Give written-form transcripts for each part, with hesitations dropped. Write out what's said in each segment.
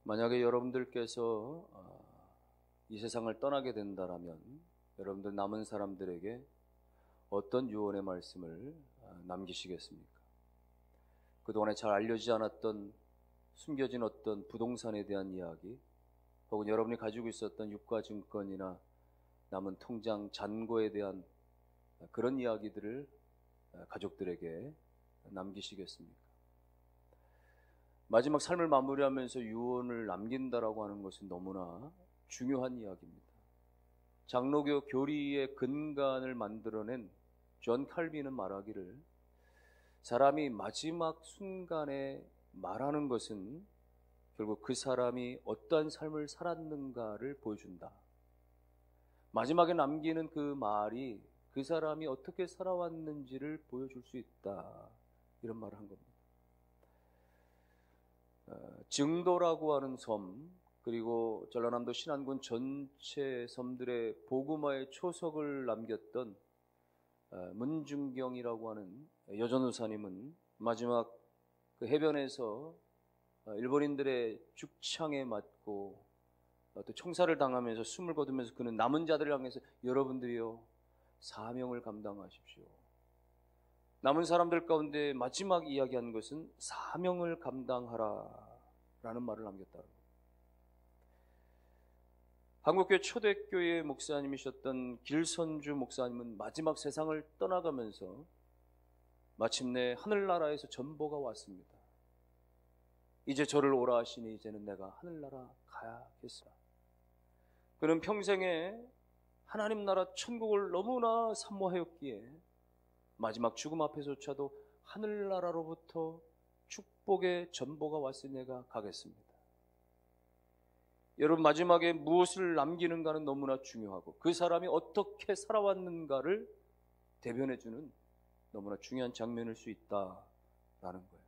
만약에 여러분들께서 이 세상을 떠나게 된다라면 여러분들 남은 사람들에게 어떤 유언의 말씀을 남기시겠습니까? 그동안에 잘 알려지지 않았던 숨겨진 어떤 부동산에 대한 이야기, 혹은 여러분이 가지고 있었던 유가증권이나 남은 통장 잔고에 대한 그런 이야기들을 가족들에게 남기시겠습니까? 마지막 삶을 마무리하면서 유언을 남긴다라고 하는 것은 너무나 중요한 이야기입니다. 장로교 교리의 근간을 만들어낸 존 칼빈은 말하기를, 사람이 마지막 순간에 말하는 것은 결국 그 사람이 어떠한 삶을 살았는가를 보여준다. 마지막에 남기는 그 말이 그 사람이 어떻게 살아왔는지를 보여줄 수 있다, 이런 말을 한 겁니다. 증도라고 하는 섬, 그리고 전라남도 신안군 전체 섬들의 복음화의 초석을 남겼던 문중경이라고 하는 여전우사님은 마지막 그 해변에서 일본인들의 죽창에 맞고 또 총살을 당하면서 숨을 거두면서 그는 남은 자들을 향해서, 여러분들이요, 사명을 감당하십시오. 남은 사람들 가운데 마지막 이야기한 것은 사명을 감당하라 라는 말을 남겼다는 겁니다. 한국교회 초대교회 목사님이셨던 길선주 목사님은 마지막 세상을 떠나가면서 마침내 하늘나라에서 전보가 왔습니다. 이제 저를 오라 하시니 이제는 내가 하늘나라 가야겠다. 그는 평생에 하나님 나라 천국을 너무나 사모하였기에 마지막 죽음 앞에서조차도 하늘나라로부터 축복의 전보가 왔으니 내가 가겠습니다. 여러분, 마지막에 무엇을 남기는가는 너무나 중요하고 그 사람이 어떻게 살아왔는가를 대변해주는 너무나 중요한 장면일 수 있다라는 거예요.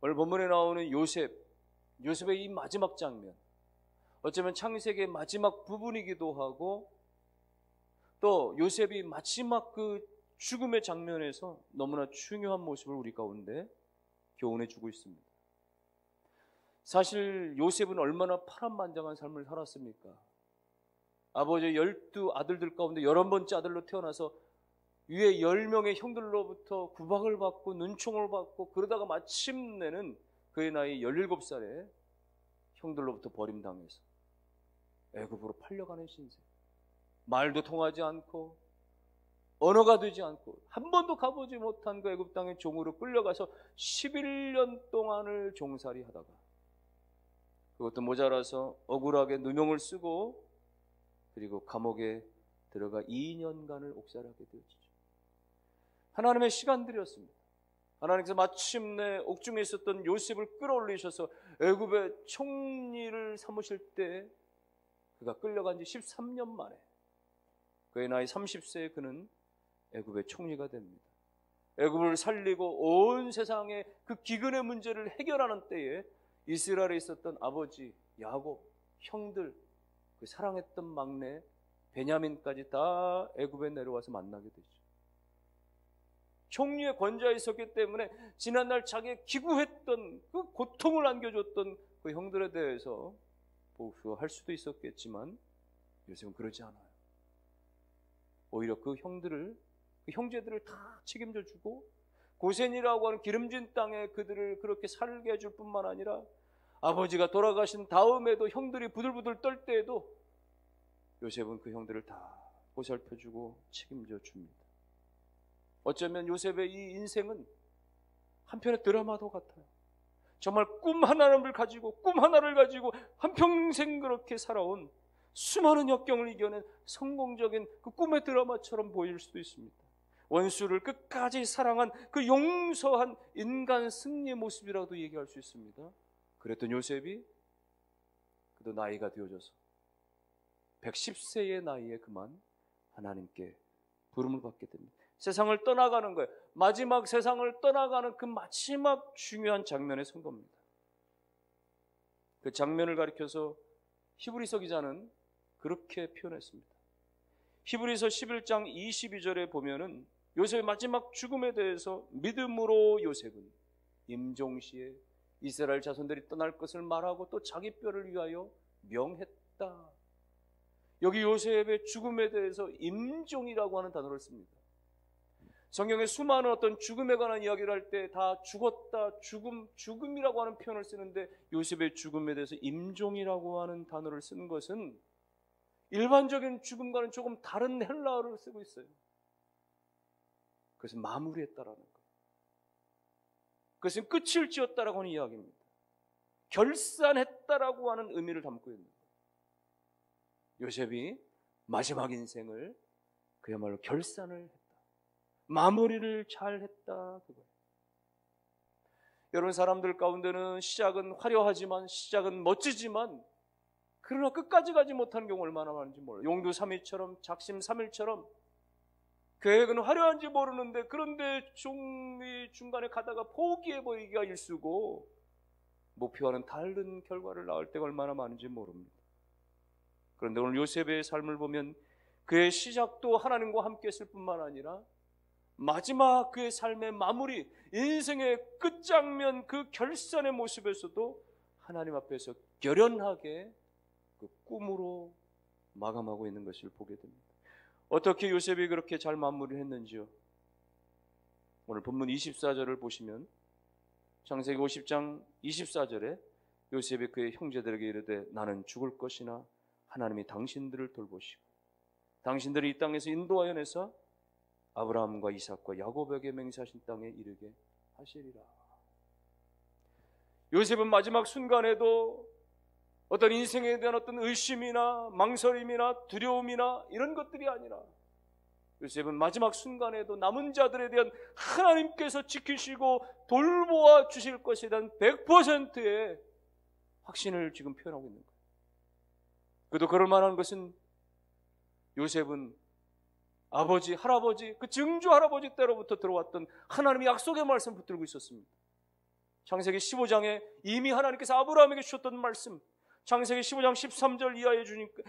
오늘 본문에 나오는 요셉의 이 마지막 장면, 어쩌면 창세기의 마지막 부분이기도 하고, 또 요셉이 마지막 그 죽음의 장면에서 너무나 중요한 모습을 우리 가운데 교훈해 주고 있습니다. 사실 요셉은 얼마나 파란만장한 삶을 살았습니까? 아버지의 12 아들들 가운데 11번째 아들로 태어나서 위에 10명의 형들로부터 구박을 받고 눈총을 받고, 그러다가 마침내는 그의 나이 17살에 형들로부터 버림당해서 애굽으로 팔려가는 신세. 말도 통하지 않고 언어가 되지 않고 한 번도 가보지 못한 그 애굽 땅의 종으로 끌려가서 11년 동안을 종살이 하다가, 그것도 모자라서 억울하게 누명을 쓰고 그리고 감옥에 들어가 2년간을 옥살하게 되어지죠. 하나님의 시간들이었습니다. 하나님께서 마침내 옥중에 있었던 요셉을 끌어올리셔서 애굽의 총리를 삼으실 때 그가 끌려간 지 13년 만에 그의 나이 30세에 그는 애굽의 총리가 됩니다. 애굽을 살리고 온 세상의 그 기근의 문제를 해결하는 때에 이스라엘에 있었던 아버지 야곱, 형들, 그 사랑했던 막내 베냐민까지 다 애굽에 내려와서 만나게 되죠. 총리의 권좌에 있었기 때문에 지난날 자기의 기구했던 그 고통을 안겨줬던 그 형들에 대해서 복수할 수도 있었겠지만 요셉은 그러지 않아요. 오히려 그 형제들을 다 책임져 주고, 고센이라고 하는 기름진 땅에 그들을 그렇게 살게 해줄 뿐만 아니라 아버지가 돌아가신 다음에도 형들이 부들부들 떨 때에도 요셉은 그 형들을 다 보살펴주고 책임져 줍니다. 어쩌면 요셉의 이 인생은 한편의 드라마도 같아요. 정말 꿈 하나를 가지고 한평생 그렇게 살아온 수많은 역경을 이겨낸 성공적인 그 꿈의 드라마처럼 보일 수도 있습니다. 원수를 끝까지 사랑한 그 용서한 인간 승리의 모습이라도 얘기할 수 있습니다. 그랬던 요셉이 그도 나이가 되어져서 110세의 나이에 그만 하나님께 부름을 받게 됩니다. 세상을 떠나가는 거예요. 마지막 세상을 떠나가는 그 마지막 중요한 장면에 선 겁니다. 그 장면을 가리켜서 히브리서 기자는 그렇게 표현했습니다. 히브리서 11장 22절에 보면은 요셉의 마지막 죽음에 대해서 믿음으로 요셉은 임종시에 이스라엘 자손들이 떠날 것을 말하고 또 자기 뼈를 위하여 명했다. 여기 요셉의 죽음에 대해서 임종이라고 하는 단어를 씁니다. 성경에 수많은 어떤 죽음에 관한 이야기를 할 때 다 죽었다, 죽음이라고 하는 표현을 쓰는데 요셉의 죽음에 대해서 임종이라고 하는 단어를 쓰는 것은 일반적인 죽음과는 조금 다른 헬라어를 쓰고 있어요. 그것은 마무리했다라는 것. 그것은 끝을 지었다라고 하는 이야기입니다. 결산했다라고 하는 의미를 담고 있는 거예요. 요셉이 마지막 인생을 그야말로 결산을 했다. 마무리를 잘 했다. 그거예요. 여러분, 사람들 가운데는 시작은 화려하지만, 시작은 멋지지만, 그러나 끝까지 가지 못하는 경우 얼마나 많은지 몰라요. 용두 3일처럼, 작심 3일처럼 계획은 화려한지 모르는데, 그런데 중간에 가다가 포기해 버리기가 일쑤고 목표와는 다른 결과를 낳을 때가 얼마나 많은지 모릅니다. 그런데 오늘 요셉의 삶을 보면 그의 시작도 하나님과 함께 했을 뿐만 아니라 마지막 그의 삶의 마무리, 인생의 끝장면, 그 결산의 모습에서도 하나님 앞에서 결연하게 그 꿈으로 마감하고 있는 것을 보게 됩니다. 어떻게 요셉이 그렇게 잘 마무리를 했는지요? 오늘 본문 24절을 보시면 창세기 50장 24절에 요셉이 그의 형제들에게 이르되 나는 죽을 것이나 하나님이 당신들을 돌보시고 당신들이 이 땅에서 인도하여 내사 아브라함과 이삭과 야곱에게 맹세하신 땅에 이르게 하시리라. 요셉은 마지막 순간에도 어떤 인생에 대한 어떤 의심이나 망설임이나 두려움이나 이런 것들이 아니라 요셉은 마지막 순간에도 남은 자들에 대한 하나님께서 지키시고 돌보아 주실 것에 대한 100%의 확신을 지금 표현하고 있는 거예요. 그래도 그럴 만한 것은 요셉은 아버지, 할아버지, 그 증조 할아버지 때로부터 들어왔던 하나님의 약속의 말씀을 붙들고 있었습니다. 창세기 15장에 이미 하나님께서 아브라함에게 주셨던 말씀, 창세기 15장 13절 이하에 주니까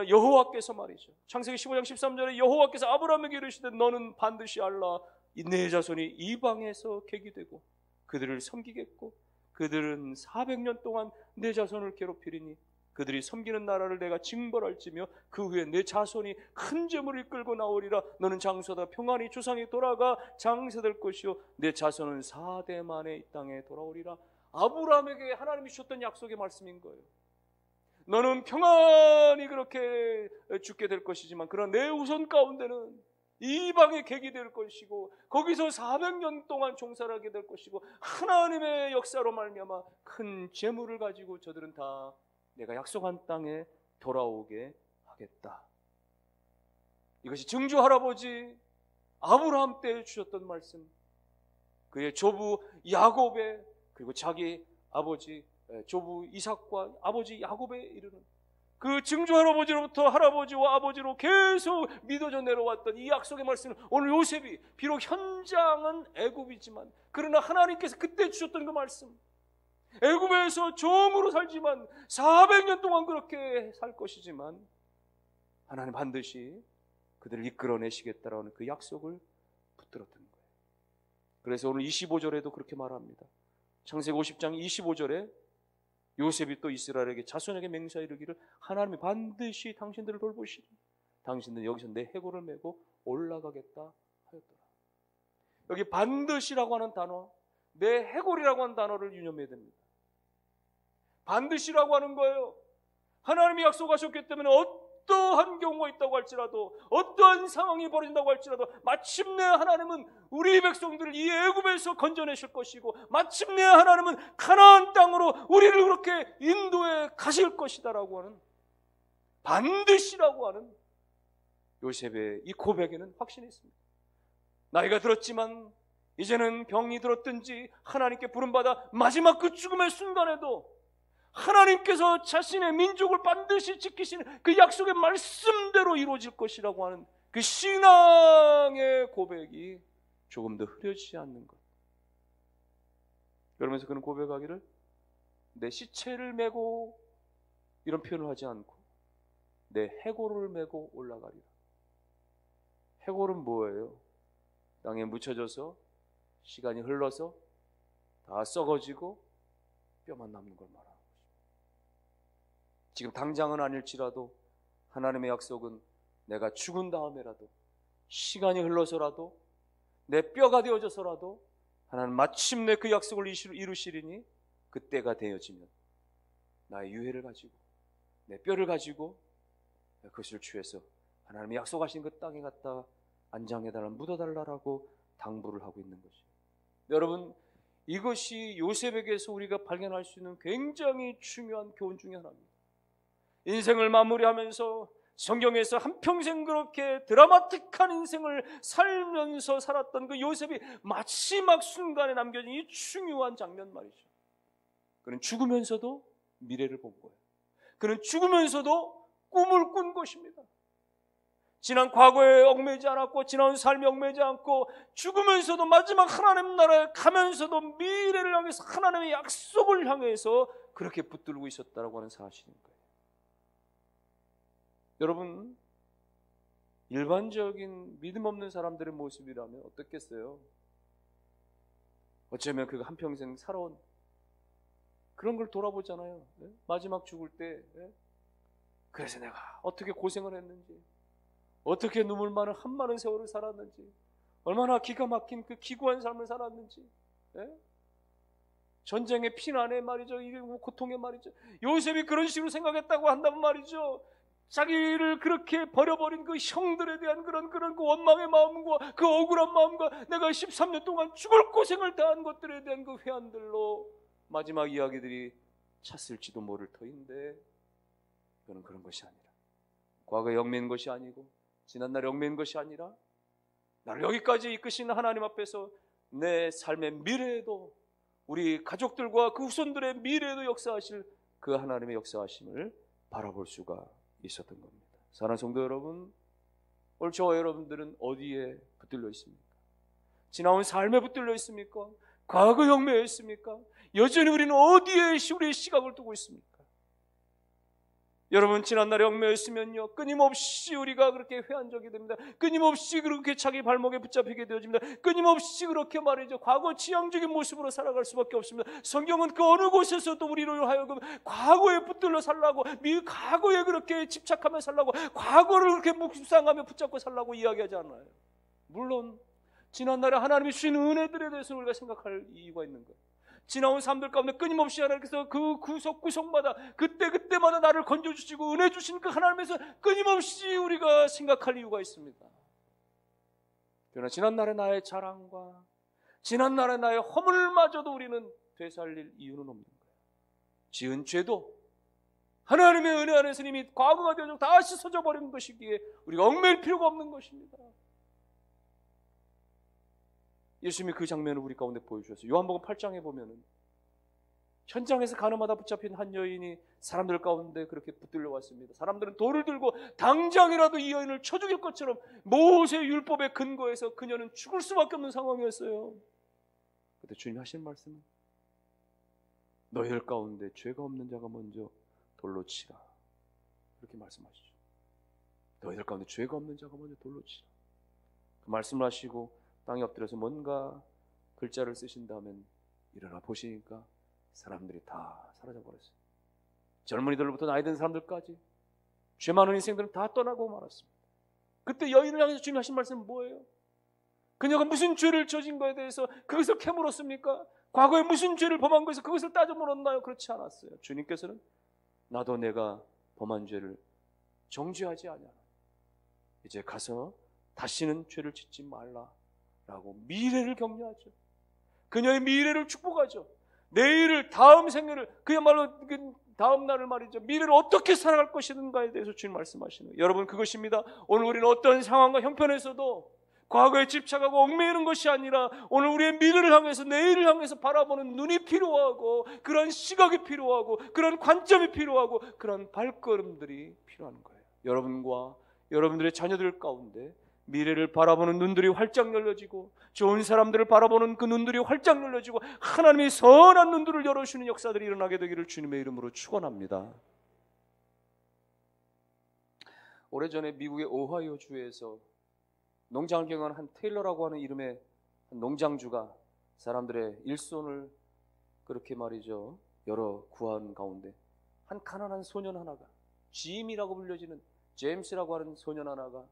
여호와께서 말이죠. 창세기 15장 13절에 여호와께서 아브라함에게 이르시되 너는 반드시 알라 내 자손이 이방에서 객이되고 그들을 섬기겠고 그들은 400년 동안 내 자손을 괴롭히리니 그들이 섬기는 나라를 내가 징벌할지며 그 후에 내 자손이 큰 재물을 이끌고 나오리라. 너는 장수하다 평안히 조상이 돌아가 장세될 것이요 내 자손은 4대 만에 이 땅에 돌아오리라. 아브라함에게 하나님이 주셨던 약속의 말씀인 거예요. 너는 평안히 그렇게 죽게 될 것이지만 그러나 내 후손 가운데는 이방의 객이 될 것이고 거기서 400년 동안 종살을 하게 될 것이고 하나님의 역사로 말미암아 큰 재물을 가지고 저들은 다 내가 약속한 땅에 돌아오게 하겠다. 이것이 증조 할아버지 아브라함 때 주셨던 말씀, 그의 조부 야곱의 그리고 자기 아버지 조부 이삭과 아버지 야곱에 이르는 그 증조 할아버지로부터 할아버지와 아버지로 계속 믿어져 내려왔던 이 약속의 말씀을 오늘 요셉이 비록 현장은 애굽이지만 그러나 하나님께서 그때 주셨던 그 말씀, 애굽에서 종으로 살지만 400년 동안 그렇게 살 것이지만 하나님 반드시 그들을 이끌어내시겠다라는 그 약속을 붙들었던 거예요. 그래서 오늘 25절에도 그렇게 말합니다. 창세기 50장 25절에 요셉이 또 이스라엘에게 자손에게 맹세하여 이르기를 하나님이 반드시 당신들을 돌보시리. 당신들은 여기서 내 해골을 메고 올라가겠다 하였더라. 여기 반드시라고 하는 단어, 내 해골이라고 하는 단어를 유념해야 됩니다. 반드시라고 하는 거예요. 하나님이 약속하셨기 때문에 어떠한 경우가 있다고 할지라도 어떠한 상황이 벌어진다고 할지라도 마침내 하나님은 우리 백성들을 이 애굽에서 건져내실 것이고 마침내 하나님은 가나안 땅으로 우리를 그렇게 인도해 가실 것이다라고 하는 반드시라고 하는 요셉의 이 고백에는 확신이 있습니다. 나이가 들었지만 이제는 병이 들었든지 하나님께 부름받아 마지막 그 죽음의 순간에도 하나님께서 자신의 민족을 반드시 지키시는 그 약속의 말씀대로 이루어질 것이라고 하는 그 신앙의 고백이 조금 더 흐려지지 않는 것. 그러면서 그는 고백하기를 내 시체를 메고 이런 표현을 하지 않고 내 해골을 메고 올라가리라. 해골은 뭐예요? 땅에 묻혀져서 시간이 흘러서 다 썩어지고 뼈만 남는 걸 말하는 것입니다. 지금 당장은 아닐지라도 하나님의 약속은 내가 죽은 다음에라도, 시간이 흘러서라도, 내 뼈가 되어져서라도 하나님 마침내 그 약속을 이루시리니, 그때가 되어지면 나의 유해를 가지고 내 뼈를 가지고 그것을 취해서 하나님이 약속하신 그 땅에 갖다 안장해달라, 묻어달라라고 당부를 하고 있는 것이에요. 여러분, 이것이 요셉에게서 우리가 발견할 수 있는 굉장히 중요한 교훈 중에 하나입니다. 인생을 마무리하면서 성경에서 한평생 그렇게 드라마틱한 인생을 살면서 살았던 그 요셉이 마지막 순간에 남겨진 이 중요한 장면 말이죠. 그는 죽으면서도 미래를 본 거예요. 그는 죽으면서도 꿈을 꾼 것입니다. 지난 과거에 얽매이지 않았고, 지난 삶에 얽매이지 않고, 죽으면서도 마지막 하나님 나라에 가면서도 미래를 향해서, 하나님의 약속을 향해서 그렇게 붙들고 있었다라고 하는 사실인 거예요. 여러분, 일반적인 믿음 없는 사람들의 모습이라면 어떻겠어요? 어쩌면 그가 한평생 살아온 그런 걸 돌아보잖아요. 네? 마지막 죽을 때, 네? 그래서 내가 어떻게 고생을 했는지, 어떻게 눈물 많은 한 많은 세월을 살았는지, 얼마나 기가 막힌 그 기구한 삶을 살았는지, 네? 전쟁의 피난에 말이죠, 이 고통에 말이죠. 요셉이 그런 식으로 생각했다고 한다면 말이죠, 자기를 그렇게 버려버린 그 형들에 대한 그런 그 원망의 마음과 그 억울한 마음과 내가 13년 동안 죽을 고생을 다한 것들에 대한 그 회한들로 마지막 이야기들이 찼을지도 모를 터인데, 그는 그런 것이 아니라, 과거에 얽매인 것이 아니고 지난날에 얽매인 것이 아니라, 나를 여기까지 이끄신 하나님 앞에서 내 삶의 미래에도, 우리 가족들과 그 후손들의 미래에도 역사하실 그 하나님의 역사하심을 바라볼 수가 있었던 겁니다. 사랑하는 성도 여러분, 오늘 저와 여러분들은 어디에 붙들려 있습니까? 지나온 삶에 붙들려 있습니까? 과거 얽매여 있습니까? 여전히 우리는 어디에 우리의 시각을 두고 있습니까? 여러분, 지난날에 얽매여 있으면요, 끊임없이 우리가 그렇게 회한적이 됩니다. 끊임없이 그렇게 자기 발목에 붙잡히게 되어집니다. 끊임없이 그렇게 말이죠, 과거 지향적인 모습으로 살아갈 수밖에 없습니다. 성경은 그 어느 곳에서도 우리로 하여금 과거에 붙들려 살라고, 과거에 그렇게 집착하며 살라고, 과거를 그렇게 묵상하며 붙잡고 살라고 이야기하지 않아요. 물론 지난날에 하나님이 주신 은혜들에 대해서 우리가 생각할 이유가 있는 거예요. 지나온 삶들 가운데 끊임없이 하나님께서 그 구석구석마다 그때마다 나를 건져주시고 은혜 주신 그 하나님에서 끊임없이 우리가 생각할 이유가 있습니다. 그러나 지난날의 나의 자랑과 지난날의 나의 허물마저도 우리는 되살릴 이유는 없는 거예요. 지은 죄도 하나님의 은혜 안에서 이미 과거가 되어서 다 씻어져 버리는 것이기에 우리가 얽매일 필요가 없는 것입니다. 예수님이 그 장면을 우리 가운데 보여주셨어요. 요한복음 8장에 보면은 현장에서 가늠하다 붙잡힌 한 여인이 사람들 가운데 그렇게 붙들려 왔습니다. 사람들은 돌을 들고 당장이라도 이 여인을 쳐 죽일 것처럼 모세 율법의 근거에서 그녀는 죽을 수밖에 없는 상황이었어요. 그때 주님이 하신 말씀은 너희들 가운데 죄가 없는 자가 먼저 돌로 치라, 그렇게 말씀하시죠. 너희들 가운데 죄가 없는 자가 먼저 돌로 치라, 그 말씀을 하시고 땅에 엎드려서 뭔가 글자를 쓰신 다음엔 일어나 보시니까 사람들이 다 사라져 버렸어요. 젊은이들로부터 나이 든 사람들까지 죄 많은 인생들은 다 떠나고 말았습니다. 그때 여인을 향해서 주님이 하신 말씀은 뭐예요? 그녀가 무슨 죄를 저진 거에 대해서 그것을 캐물었습니까? 과거에 무슨 죄를 범한 거에서 그것을 따져 물었나요? 그렇지 않았어요. 주님께서는 나도 내가 범한 죄를 정죄하지 않아, 이제 가서 다시는 죄를 짓지 말라 라고 미래를 격려하죠. 그녀의 미래를 축복하죠. 내일을, 다음 생애를, 그야말로 다음 날을 말이죠, 미래를 어떻게 살아갈 것인가에 대해서 주님 말씀하시는 거예요. 여러분, 그것입니다. 오늘 우리는 어떤 상황과 형편에서도 과거에 집착하고 얽매이는 것이 아니라 오늘 우리의 미래를 향해서, 내일을 향해서 바라보는 눈이 필요하고, 그런 시각이 필요하고, 그런 관점이 필요하고, 그런 발걸음들이 필요한 거예요. 여러분과 여러분들의 자녀들 가운데 미래를 바라보는 눈들이 활짝 열려지고, 좋은 사람들을 바라보는 그 눈들이 활짝 열려지고, 하나님이 선한 눈들을 열어주시는 역사들이 일어나게 되기를 주님의 이름으로 축원합니다. 오래전에 미국의 오하이오 주에서 농장을 경영하는 한 테일러라고 하는 이름의 한 농장주가 사람들의 일손을 그렇게 말이죠, 여러 구한 가운데 한 가난한 소년 하나가, 짐이라고 불려지는 제임스라고 하는 소년 하나가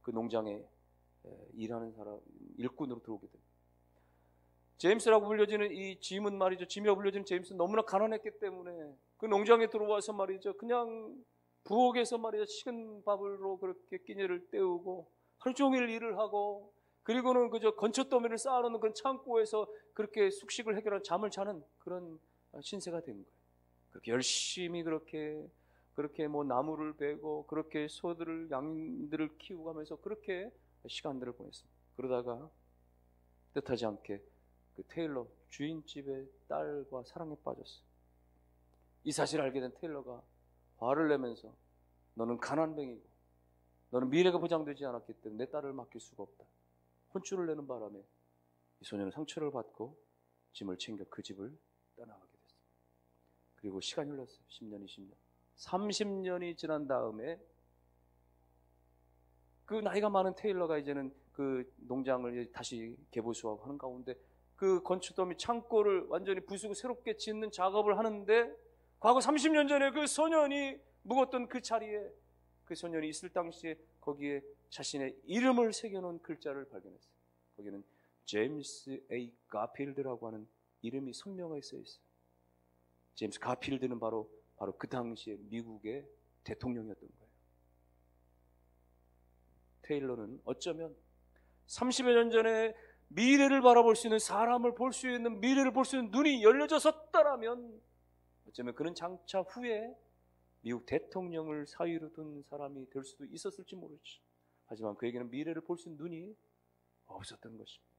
그 농장에 일하는 사람, 일꾼으로 들어오게 됩니다. 제임스라고 불려지는 이 짐은 말이죠. 짐이라고 불려지는 제임스는 너무나 가난했기 때문에 그 농장에 들어와서 말이죠. 그냥 부엌에서 말이죠. 식은 밥으로 그렇게 끼니를 때우고 하루 종일 일을 하고, 그리고는 그저 건초더미를 쌓아놓는 그런 창고에서 그렇게 숙식을 해결한 잠을 자는 그런 신세가 된 거예요. 그렇게 열심히 그렇게 뭐 나무를 베고 그렇게 소들을 양들을 키우고 하면서 그렇게 시간들을 보냈습니다. 그러다가 뜻하지 않게 그 테일러 주인집의 딸과 사랑에 빠졌어요. 이 사실을 알게 된 테일러가 화를 내면서 너는 가난뱅이고 너는 미래가 보장되지 않았기 때문에 내 딸을 맡길 수가 없다. 혼쭐을 내는 바람에 이 소년은 상처를 받고 짐을 챙겨 그 집을 떠나가게 됐습니다. 그리고 시간이 흘렀어요. 10년, 20년, 30년이 지난 다음에 그 나이가 많은 테일러가 이제는 그 농장을 다시 개보수하고 하는 가운데 그 건축더미 창고를 완전히 부수고 새롭게 짓는 작업을 하는데, 과거 30년 전에 그 소년이 묵었던 그 자리에 그 소년이 있을 당시에 거기에 자신의 이름을 새겨놓은 글자를 발견했어요. 거기는 제임스 A. 가필드라고 하는 이름이 선명하게 써 있어요. 제임스 가필드는 바로 그 당시에 미국의 대통령이었던 거예요. 테일러는 어쩌면 30여 년 전에 미래를 바라볼 수 있는, 사람을 볼 수 있는, 미래를 볼 수 있는 눈이 열려졌었다라면 어쩌면 그는 장차 후에 미국 대통령을 사위로 둔 사람이 될 수도 있었을지 모르죠. 하지만 그에게는 미래를 볼 수 있는 눈이 없었던 것입니다.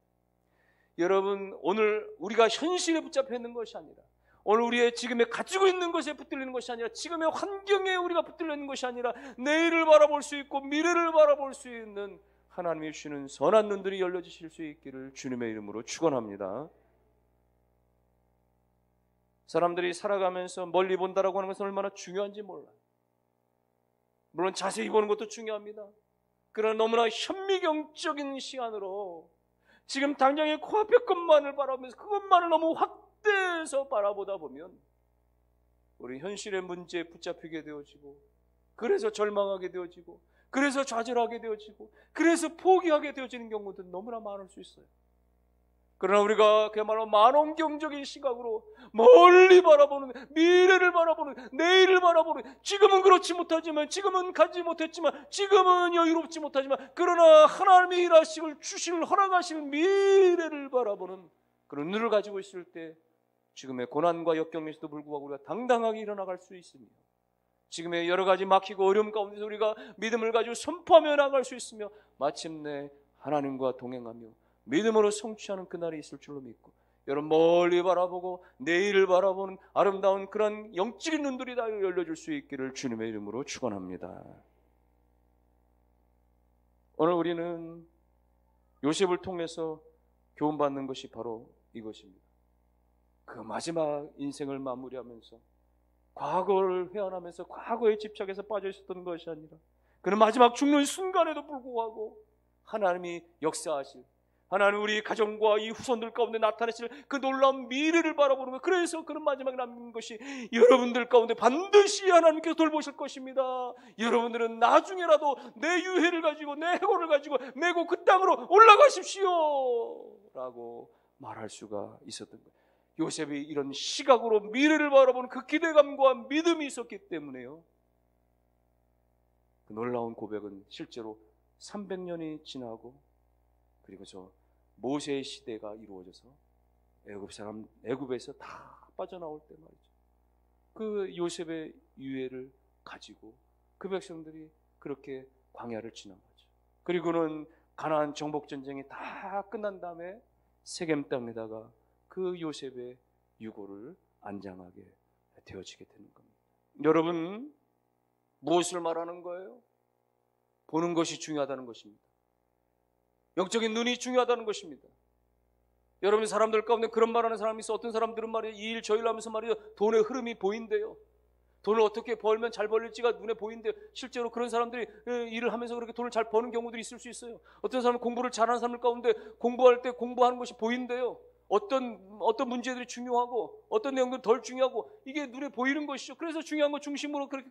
여러분, 오늘 우리가 현실에 붙잡혀 있는 것이 아니라, 오늘 우리의 지금에 가지고 있는 것에 붙들리는 것이 아니라, 지금의 환경에 우리가 붙들려 있는 것이 아니라 내일을 바라볼 수 있고 미래를 바라볼 수 있는 하나님이 주시는 선한 눈들이 열려지실 수 있기를 주님의 이름으로 축원합니다. 사람들이 살아가면서 멀리 본다라고 하는 것은 얼마나 중요한지 몰라요. 물론 자세히 보는 것도 중요합니다. 그러나 너무나 현미경적인 시간으로 지금 당장의 코앞의 것만을 바라보면서 그것만을 너무 확대해서 바라보다 보면 우리 현실의 문제에 붙잡히게 되어지고, 그래서 절망하게 되어지고, 그래서 좌절하게 되어지고, 그래서 포기하게 되어지는 경우도 너무나 많을 수 있어요. 그러나 우리가 그야말로 만원경적인 시각으로 멀리 바라보는, 미래를 바라보는, 내일을 바라보는, 지금은 그렇지 못하지만, 지금은 가지 못했지만, 지금은 여유롭지 못하지만, 그러나 하나님의 일하시고 주실 허락하실 미래를 바라보는 그런 눈을 가지고 있을 때 지금의 고난과 역경에서도 불구하고 우리가 당당하게 일어나갈 수 있으며, 지금의 여러 가지 막히고 어려움 가운데서 우리가 믿음을 가지고 선포하며 나갈 수 있으며, 마침내 하나님과 동행하며 믿음으로 성취하는 그날이 있을 줄로 믿고, 여러분 멀리 바라보고 내일을 바라보는 아름다운 그런 영적인 눈들이 다 열려줄 수 있기를 주님의 이름으로 축원합니다. 오늘 우리는 요셉을 통해서 교훈받는 것이 바로 이것입니다. 그 마지막 인생을 마무리하면서 과거를 회한하면서 과거에 집착해서 빠져 있었던 것이 아니라, 그는 마지막 죽는 순간에도 불구하고 하나님이 역사하실, 하나님 우리 가정과 이 후손들 가운데 나타내실 그 놀라운 미래를 바라보는 것. 그래서 그는 마지막에 남긴 것이, 여러분들 가운데 반드시 하나님께서 돌보실 것입니다. 여러분들은 나중에라도 내 유해를 가지고 내 해골을 가지고 메고 그 땅으로 올라가십시오 라고 말할 수가 있었던 거예요. 요셉이 이런 시각으로 미래를 바라보는 그 기대감과 믿음이 있었기 때문에요, 그 놀라운 고백은 실제로 300년이 지나고, 그리고 저 모세의 시대가 이루어져서 애굽에서 다 빠져나올 때 말이죠, 그 요셉의 유해를 가지고 그 백성들이 그렇게 광야를 지나가죠. 그리고는 가나안 정복 전쟁이 다 끝난 다음에 세겜 땅에다가 그 요셉의 유고를 안장하게 되어지게 되는 겁니다. 여러분, 무엇을 말하는 거예요? 보는 것이 중요하다는 것입니다. 영적인 눈이 중요하다는 것입니다. 여러분, 사람들 가운데 그런 말하는 사람이 있어. 어떤 사람들은 말이에요, 이 일 저 일 하면서 말이에요, 돈의 흐름이 보인대요. 돈을 어떻게 벌면 잘 벌릴지가 눈에 보인대요. 실제로 그런 사람들이 일을 하면서 그렇게 돈을 잘 버는 경우들이 있을 수 있어요. 어떤 사람은 공부를 잘하는 사람들 가운데 공부할 때 공부하는 것이 보인대요. 어떤 문제들이 중요하고 어떤 내용들이 덜 중요하고 이게 눈에 보이는 것이죠. 그래서 중요한 거 중심으로 그렇게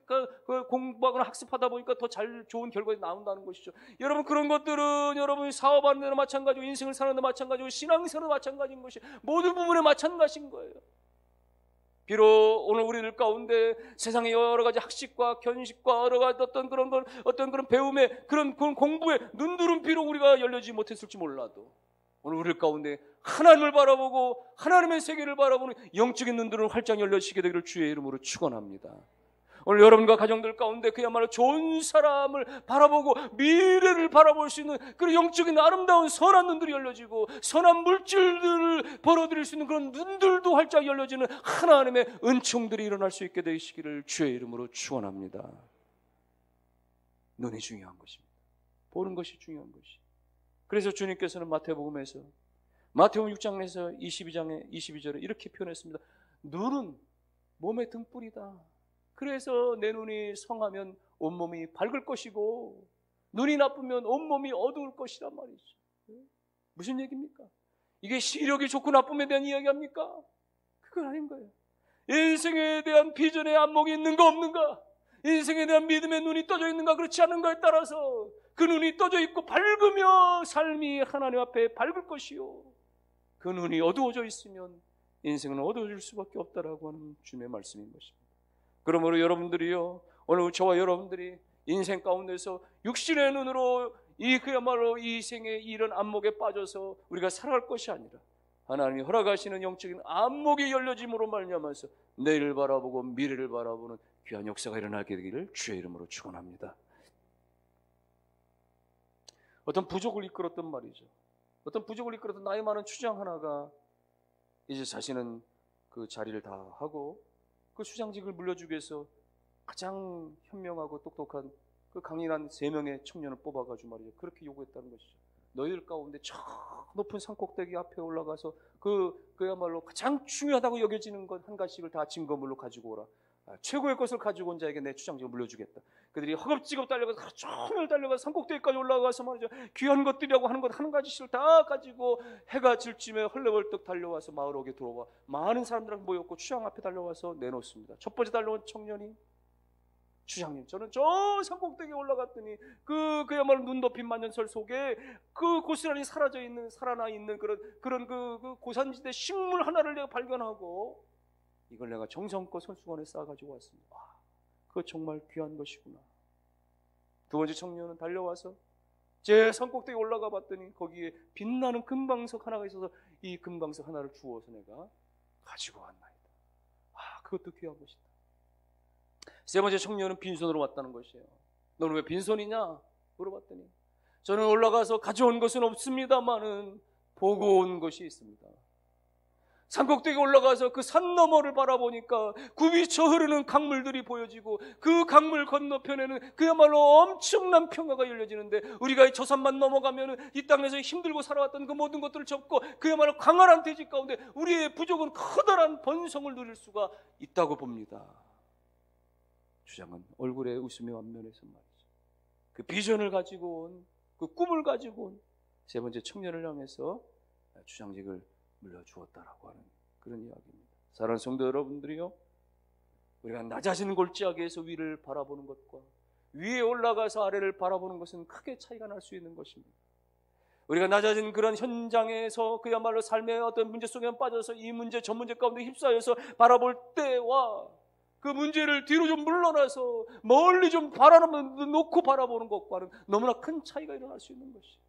공부하거나 학습하다 보니까 더 좋은 결과가 나온다는 것이죠. 여러분 그런 것들은 여러분이 사업하는 데나 마찬가지고 인생을 사는 데 마찬가지고 신앙생활도 마찬가지인 것이 모든 부분에 마찬가지인 거예요. 비록 오늘 우리들 가운데 세상의 여러 가지 학식과 견식과 여러 가지 어떤 그런 배움에 그런 공부에 눈들은 비록 우리가 열려지 못했을지 몰라도 오늘 우리 가운데 하나님을 바라보고 하나님의 세계를 바라보는 영적인 눈들은 활짝 열려지게 되기를 주의 이름으로 축원합니다. 오늘 여러분과 가정들 가운데 그야말로 좋은 사람을 바라보고 미래를 바라볼 수 있는 그런 영적인 아름다운 선한 눈들이 열려지고 선한 물질들을 벌어들일 수 있는 그런 눈들도 활짝 열려지는 하나님의 은총들이 일어날 수 있게 되시기를 주의 이름으로 축원합니다. 눈이 중요한 것입니다. 보는 것이 중요한 것이. 그래서 주님께서는 마태복음에서 마태복음 6장에서 22절에 이렇게 표현했습니다. 눈은 몸의 등불이다. 그래서 내 눈이 성하면 온몸이 밝을 것이고 눈이 나쁘면 온몸이 어두울 것이란 말이죠. 무슨 얘기입니까? 이게 시력이 좋고 나쁨에 대한 이야기합니까? 그건 아닌 거예요. 인생에 대한 비전의 안목이 있는가 없는가, 인생에 대한 믿음의 눈이 떠져 있는가 그렇지 않은가에 따라서 그 눈이 떠져 있고 밝으며 삶이 하나님 앞에 밝을 것이요, 그 눈이 어두워져 있으면 인생은 어두워질 수밖에 없다라고 하는 주님의 말씀인 것입니다. 그러므로 여러분들이요, 오늘 저와 여러분들이 인생 가운데서 육신의 눈으로 그야말로 이 생의 이런 안목에 빠져서 우리가 살아갈 것이 아니라 하나님이 허락하시는 영적인 안목이 열려짐으로 말미암아서 내일을 바라보고 미래를 바라보는 귀한 역사가 일어나게 되기를 주의 이름으로 축원합니다. 어떤 부족을 이끌었던 말이죠. 어떤 부족을 이끌었던 나이 많은 추장 하나가 이제 자신은 그 자리를 다 하고 그 수장직을 물려주기 위해서 가장 현명하고 똑똑한 그 강인한 3명의 청년을 뽑아가지고 말이죠. 그렇게 요구했다는 것이죠. 너희들 가운데 저 높은 산꼭대기 앞에 올라가서 그야말로 가장 중요하다고 여겨지는 것 한 가지씩을 다 증거물로 가지고 오라. 최고의 것을 가지고 온 자에게 내 추장직을 물려주겠다. 그들이 허겁지겁 달려가서 하루 종일 달려가서 산꼭대기까지 올라가서 말이죠. 귀한 것들이라고 하는 것 한 가지씩을 다 가지고 해가 질 쯤에 헐레벌떡 달려와서 마을 옥에 들어와 많은 사람들하고 모였고 추장 앞에 달려와서 내놓습니다. 첫 번째 달려온 청년이, 주장님, 저는 저 산꼭대기에 올라갔더니 그야말로 눈 덮인 만년설 속에 그 고스란히 살아나 있는 그런 고산지대 식물 하나를 내가 발견하고 이걸 내가 정성껏 손수건에 싸가지고 왔습니다. 그거 정말 귀한 것이구나. 두 번째 청년은 달려와서 제 산꼭대기에 올라가 봤더니 거기에 빛나는 금방석 하나가 있어서 이 금방석 하나를 주워서 내가 가지고 왔나이다. 그것도 귀한 것이다. 세 번째 청년은 빈손으로 왔다는 것이에요. 너는 왜 빈손이냐? 물어봤더니 저는 올라가서 가져온 것은 없습니다만은 보고 온 것이 있습니다. 산꼭대기에 올라가서 그 산 너머를 바라보니까 굽이쳐 흐르는 강물들이 보여지고 그 강물 건너편에는 그야말로 엄청난 평화가 열려지는데 우리가 저 산만 넘어가면 이 땅에서 힘들고 살아왔던 그 모든 것들을 접고 그야말로 광활한 대지 가운데 우리의 부족은 커다란 번성을 누릴 수가 있다고 봅니다. 주장은 얼굴에 웃음이 완면해서 말이죠. 그 비전을 가지고 온, 그 꿈을 가지고 온 세 번째 청년을 향해서 주장직을 물려주었다라고 하는 그런 이야기입니다. 사랑하는 성도 여러분들이요, 우리가 낮아진 골짜기에서 위를 바라보는 것과 위에 올라가서 아래를 바라보는 것은 크게 차이가 날 수 있는 것입니다. 우리가 낮아진 그런 현장에서 그야말로 삶의 어떤 문제 속에 빠져서 이 문제 저 문제 가운데 휩싸여서 바라볼 때와 그 문제를 뒤로 좀 물러나서 멀리 좀 놓고 바라보는 것과는 너무나 큰 차이가 일어날 수 있는 것이죠.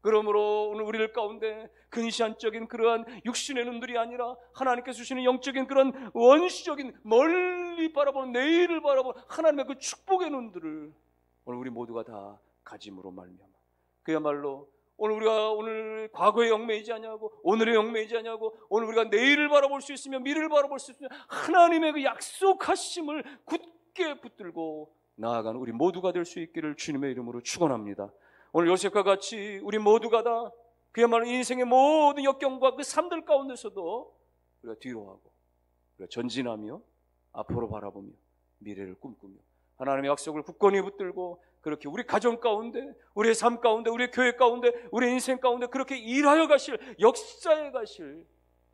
그러므로 오늘 우리들 가운데 근시안적인 그러한 육신의 눈들이 아니라 하나님께서 주시는 영적인 그런 원시적인 멀리 바라보는 내일을 바라보는 하나님의 그 축복의 눈들을 오늘 우리 모두가 다 가짐으로 말미암아 그야말로 오늘 과거에 얽매이지 않냐고, 오늘에 얽매이지 않냐고, 오늘 우리가 내일을 바라볼 수 있으며 미래를 바라볼 수 있으며 하나님의 그 약속하심을 굳게 붙들고 나아가는 우리 모두가 될 수 있기를 주님의 이름으로 축원합니다. 오늘 요셉과 같이 우리 모두가 다 그야말로 인생의 모든 역경과 그 삶들 가운데서도 우리가 뒤로 하고 우리가 전진하며 앞으로 바라보며 미래를 꿈꾸며 하나님의 약속을 굳건히 붙들고 그렇게 우리 가정 가운데, 우리의 삶 가운데, 우리의 교회 가운데, 우리의 인생 가운데 그렇게 일하여 가실, 역사해 가실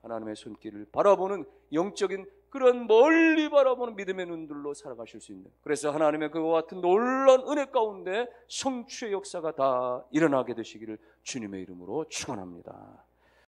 하나님의 손길을 바라보는 영적인 그런 멀리 바라보는 믿음의 눈들로 살아가실 수 있는, 그래서 하나님의 그와 같은 놀라운 은혜 가운데 성취의 역사가 다 일어나게 되시기를 주님의 이름으로 축원합니다.